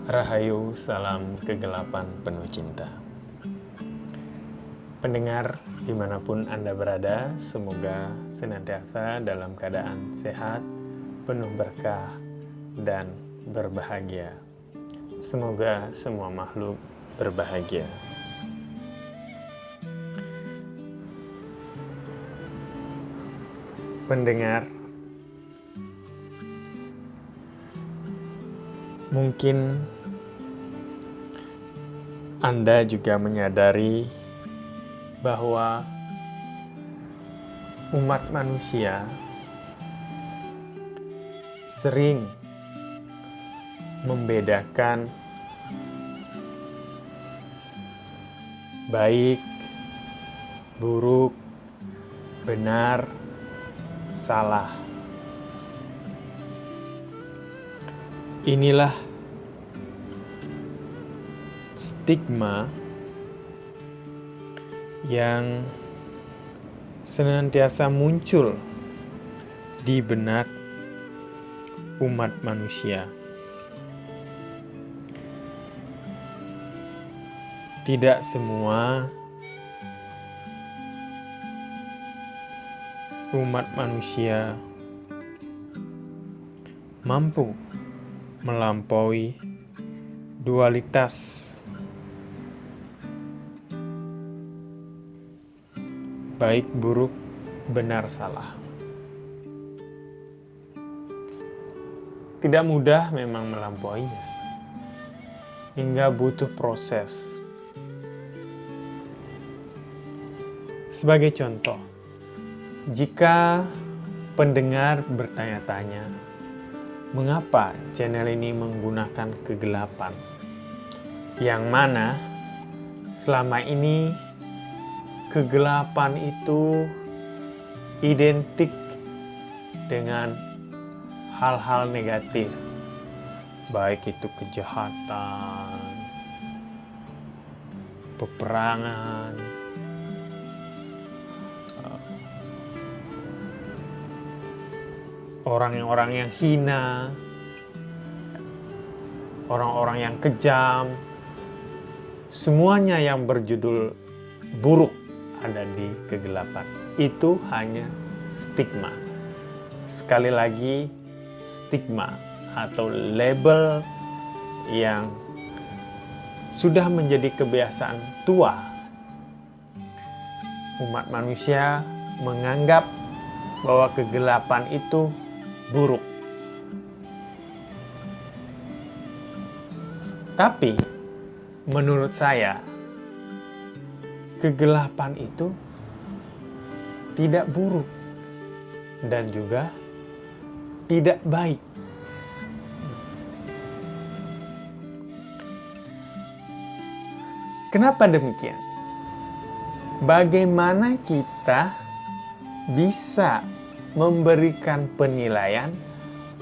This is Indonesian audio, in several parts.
Rahayu, salam kegelapan penuh cinta. Pendengar dimanapun Anda berada, semoga senantiasa dalam keadaan sehat, penuh berkah, dan berbahagia. Semoga semua makhluk berbahagia. Pendengar, mungkin Anda juga menyadari bahwa umat manusia sering membedakan baik, buruk, benar, salah. Inilah stigma yang senantiasa muncul di benak umat manusia. Tidak semua umat manusia mampu melampaui dualitas baik, buruk, benar, salah. Tidak mudah memang melampauinya, hingga butuh proses. Sebagai contoh, jika pendengar bertanya-tanya, mengapa channel ini menggunakan kegelapan? Yang mana selama ini kegelapan itu identik dengan hal-hal negatif, baik itu kejahatan, peperangan, orang-orang yang hina, orang-orang yang kejam, semuanya yang berjudul buruk ada di kegelapan. Itu hanya stigma. Sekali lagi, stigma atau label yang sudah menjadi kebiasaan tua. Umat manusia menganggap bahwa kegelapan itu buruk. Tapi menurut saya, kegelapan itu tidak buruk dan juga tidak baik. Kenapa demikian? Bagaimana kita bisa memberikan penilaian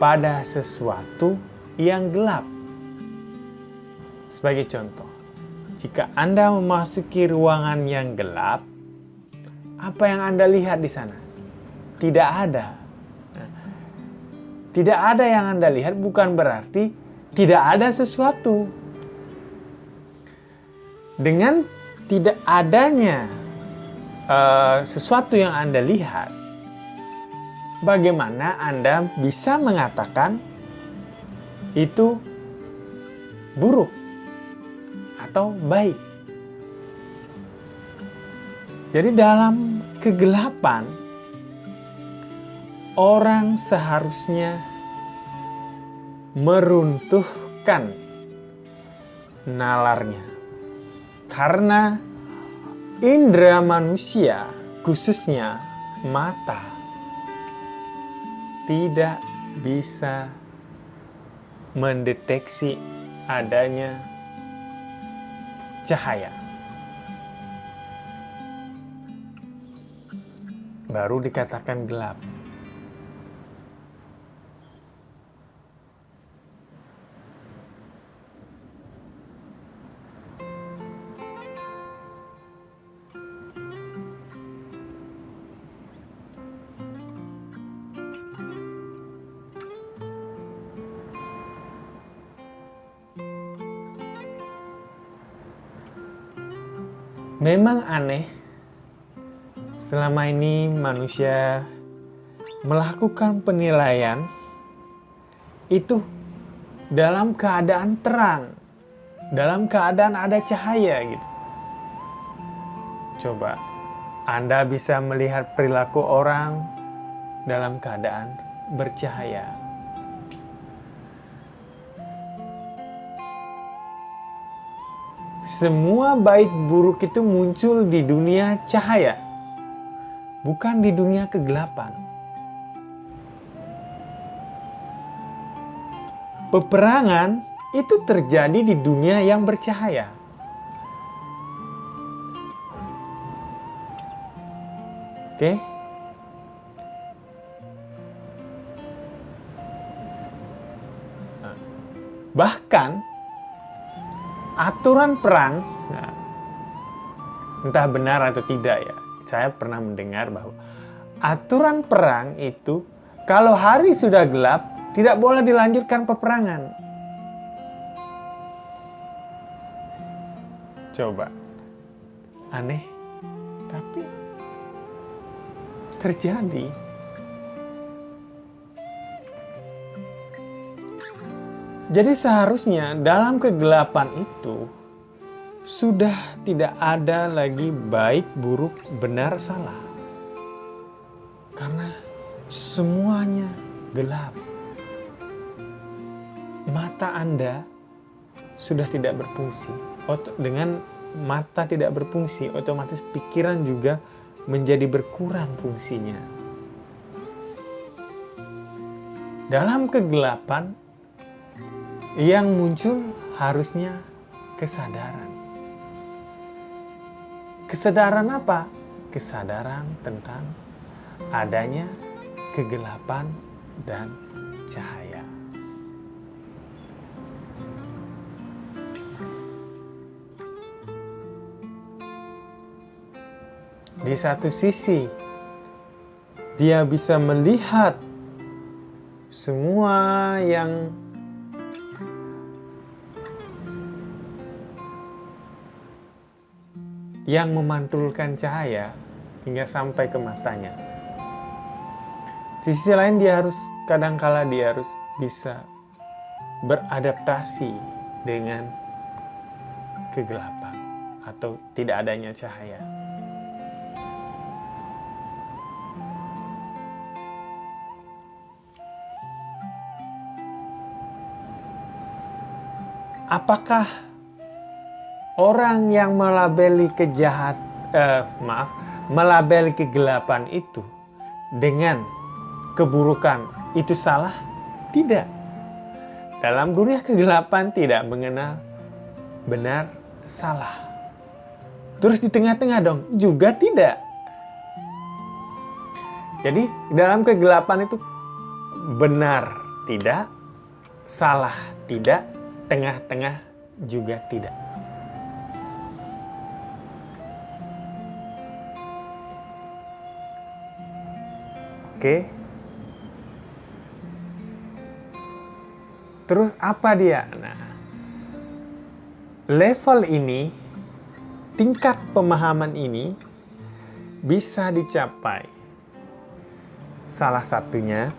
pada sesuatu yang gelap? Sebagai contoh, jika Anda memasuki ruangan yang gelap, apa yang Anda lihat di sana? Tidak ada. Tidak ada yang Anda lihat bukan berarti tidak ada sesuatu. Dengan tidak adanya sesuatu yang Anda lihat, bagaimana Anda bisa mengatakan itu buruk atau baik? Jadi dalam kegelapan, orang seharusnya meruntuhkan nalarnya. Karena indera manusia, khususnya mata, tidak bisa mendeteksi adanya cahaya. Baru dikatakan gelap. Memang aneh, selama ini manusia melakukan penilaian itu dalam keadaan terang, dalam keadaan ada cahaya gitu. Coba Anda bisa melihat perilaku orang dalam keadaan bercahaya. Semua baik buruk itu muncul di dunia cahaya, bukan di dunia kegelapan. Peperangan itu terjadi di dunia yang bercahaya. Oke? Bahkan aturan perang, entah benar atau tidak ya, saya pernah mendengar bahwa aturan perang itu kalau hari sudah gelap, tidak boleh dilanjutkan peperangan. Coba, aneh, tapi terjadi. Jadi seharusnya dalam kegelapan itu sudah tidak ada lagi baik, buruk, benar, salah. Karena semuanya gelap. Mata Anda sudah tidak berfungsi. Dengan mata tidak berfungsi, otomatis pikiran juga menjadi berkurang fungsinya. Dalam kegelapan, yang muncul harusnya kesadaran. Kesadaran apa? Kesadaran tentang adanya kegelapan dan cahaya. Di satu sisi, dia bisa melihat semua yang memantulkan cahaya hingga sampai ke matanya. Di sisi lain kadangkala dia harus bisa beradaptasi dengan kegelapan atau tidak adanya cahaya. Apakah orang yang melabeli melabeli kegelapan itu dengan keburukan itu salah? Tidak. Dalam dunia kegelapan tidak mengenal benar salah. Terus di tengah-tengah dong? Juga tidak. Jadi dalam kegelapan itu benar tidak, salah tidak, tengah-tengah juga tidak. Oke. Terus apa dia? Nah, level ini, tingkat pemahaman ini bisa dicapai salah satunya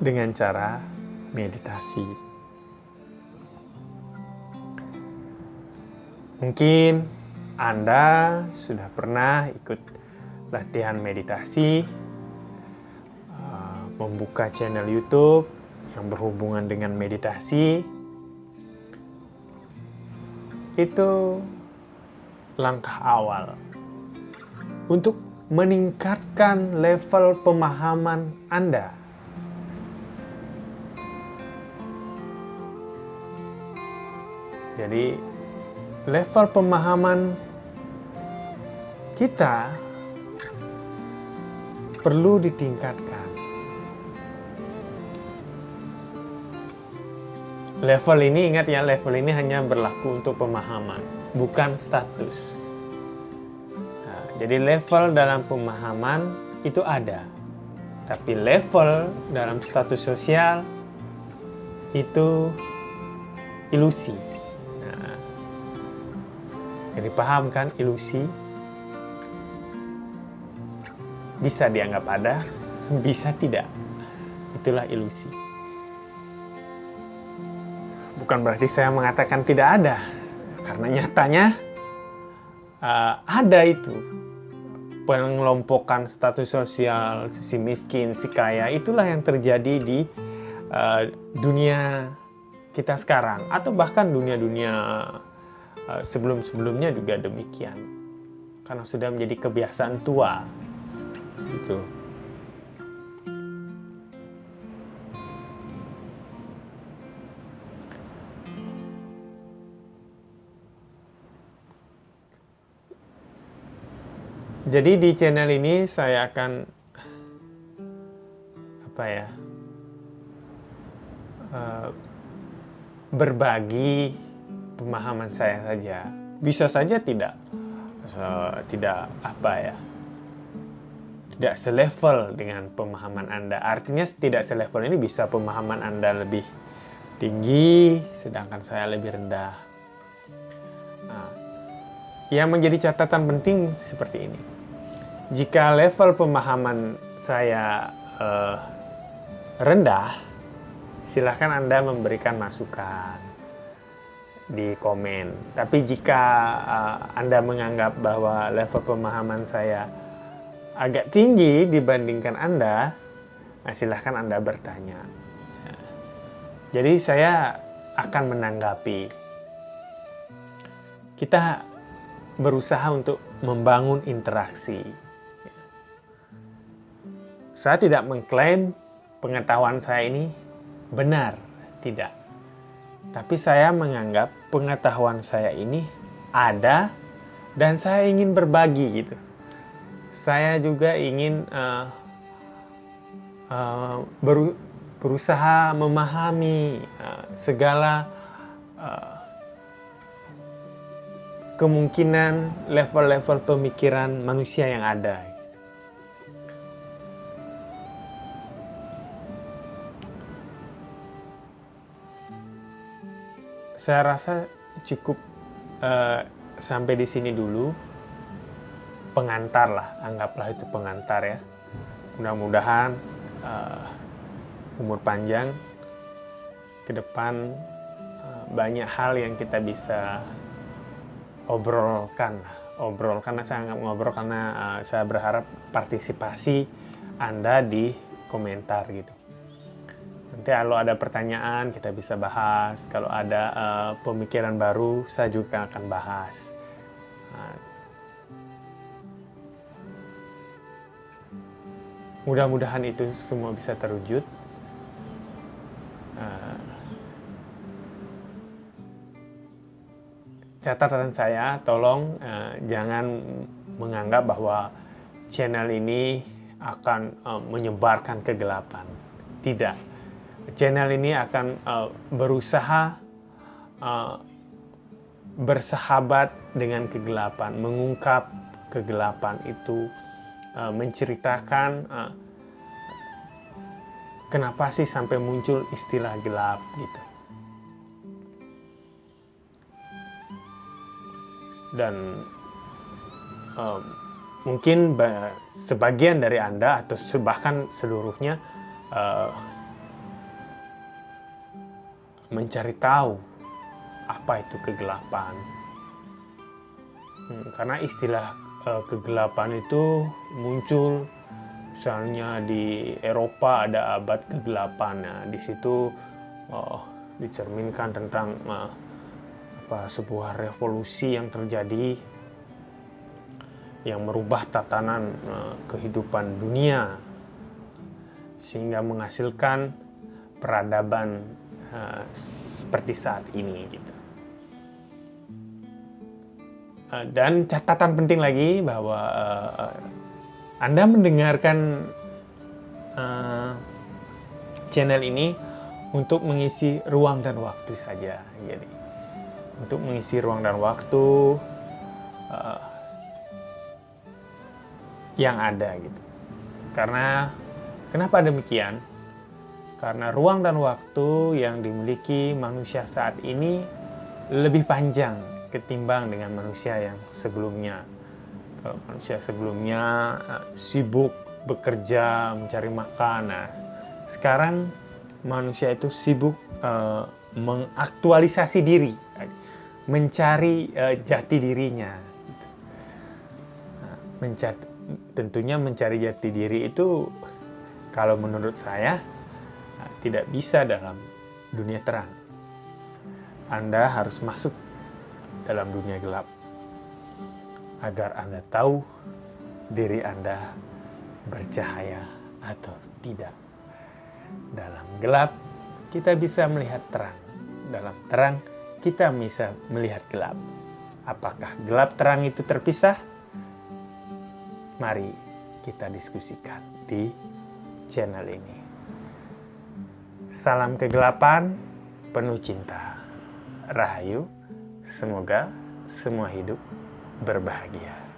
dengan cara meditasi. Mungkin Anda sudah pernah ikut latihan meditasi, membuka channel YouTube yang berhubungan dengan meditasi. Itu langkah awal untuk meningkatkan level pemahaman Anda. Jadi level pemahaman kita perlu ditingkatkan. Level ini, ingat ya, level ini hanya berlaku untuk pemahaman, bukan status. Nah, jadi level dalam pemahaman itu ada, tapi level dalam status sosial itu ilusi. Nah, Yang dipahamkan ilusi, bisa dianggap ada, bisa tidak. Itulah ilusi. Bukan berarti saya mengatakan tidak ada, karena nyatanya ada itu. Pengelompokan status sosial, si miskin, si kaya, itulah yang terjadi di dunia kita sekarang. Atau bahkan dunia-dunia sebelum-sebelumnya juga demikian. Karena sudah menjadi kebiasaan tua. Gitu. Jadi di channel ini saya akan berbagi pemahaman saya saja. Bisa saja tidak tidak selevel dengan pemahaman Anda. Artinya tidak selevel ini bisa pemahaman Anda lebih tinggi, sedangkan saya lebih rendah. Nah, yang menjadi catatan penting seperti ini. Jika level pemahaman saya rendah, silahkan Anda memberikan masukan di komen. Tapi jika Anda menganggap bahwa level pemahaman saya agak tinggi dibandingkan Anda, nah silahkan Anda bertanya. Jadi saya akan menanggapi. Kita berusaha untuk membangun interaksi. Saya tidak mengklaim pengetahuan saya ini benar, tidak. Tapi saya menganggap pengetahuan saya ini ada dan saya ingin berbagi gitu. Saya juga ingin berusaha memahami segala kemungkinan level-level pemikiran manusia yang ada. Saya rasa cukup sampai di sini dulu. Pengantar lah, anggaplah itu pengantar ya. Mudah-mudahan umur panjang ke depan, banyak hal yang kita bisa obrolkan. Karena saya anggap ngobrol karena saya berharap partisipasi Anda di komentar gitu. Nanti kalau ada pertanyaan kita bisa bahas. Kalau ada pemikiran baru saya juga akan bahas. Mudah-mudahan itu semua bisa terwujud. Catatan saya, tolong jangan menganggap bahwa channel ini akan menyebarkan kegelapan. Tidak. Channel ini akan berusaha bersahabat dengan kegelapan, mengungkap kegelapan itu, menceritakan kenapa sih sampai muncul istilah gelap gitu. Dan mungkin sebagian dari Anda atau bahkan seluruhnya mencari tahu apa itu kegelapan. Karena istilah kegelapan itu muncul misalnya di Eropa ada abad ke-8. Nah, di situ dicerminkan tentang sebuah revolusi yang terjadi yang merubah tatanan kehidupan dunia sehingga menghasilkan peradaban seperti saat ini gitu. Dan catatan penting lagi bahwa Anda mendengarkan channel ini untuk mengisi ruang dan waktu saja. Jadi untuk mengisi ruang dan waktu yang ada gitu. Karena kenapa demikian? Karena ruang dan waktu yang dimiliki manusia saat ini lebih panjang ketimbang dengan manusia yang sebelumnya. Kalau manusia sebelumnya sibuk bekerja, mencari makan. Nah, sekarang manusia itu sibuk mengaktualisasi diri, mencari jati dirinya. Tentunya mencari jati diri itu, kalau menurut saya, tidak bisa dalam dunia terang. Anda harus masuk dalam dunia gelap agar Anda tahu diri Anda bercahaya atau tidak. Dalam gelap kita bisa melihat terang, dalam terang kita bisa melihat gelap. Apakah gelap terang itu terpisah? Mari kita diskusikan di channel ini. Salam kegelapan, penuh cinta. Rahayu, semoga semua hidup berbahagia.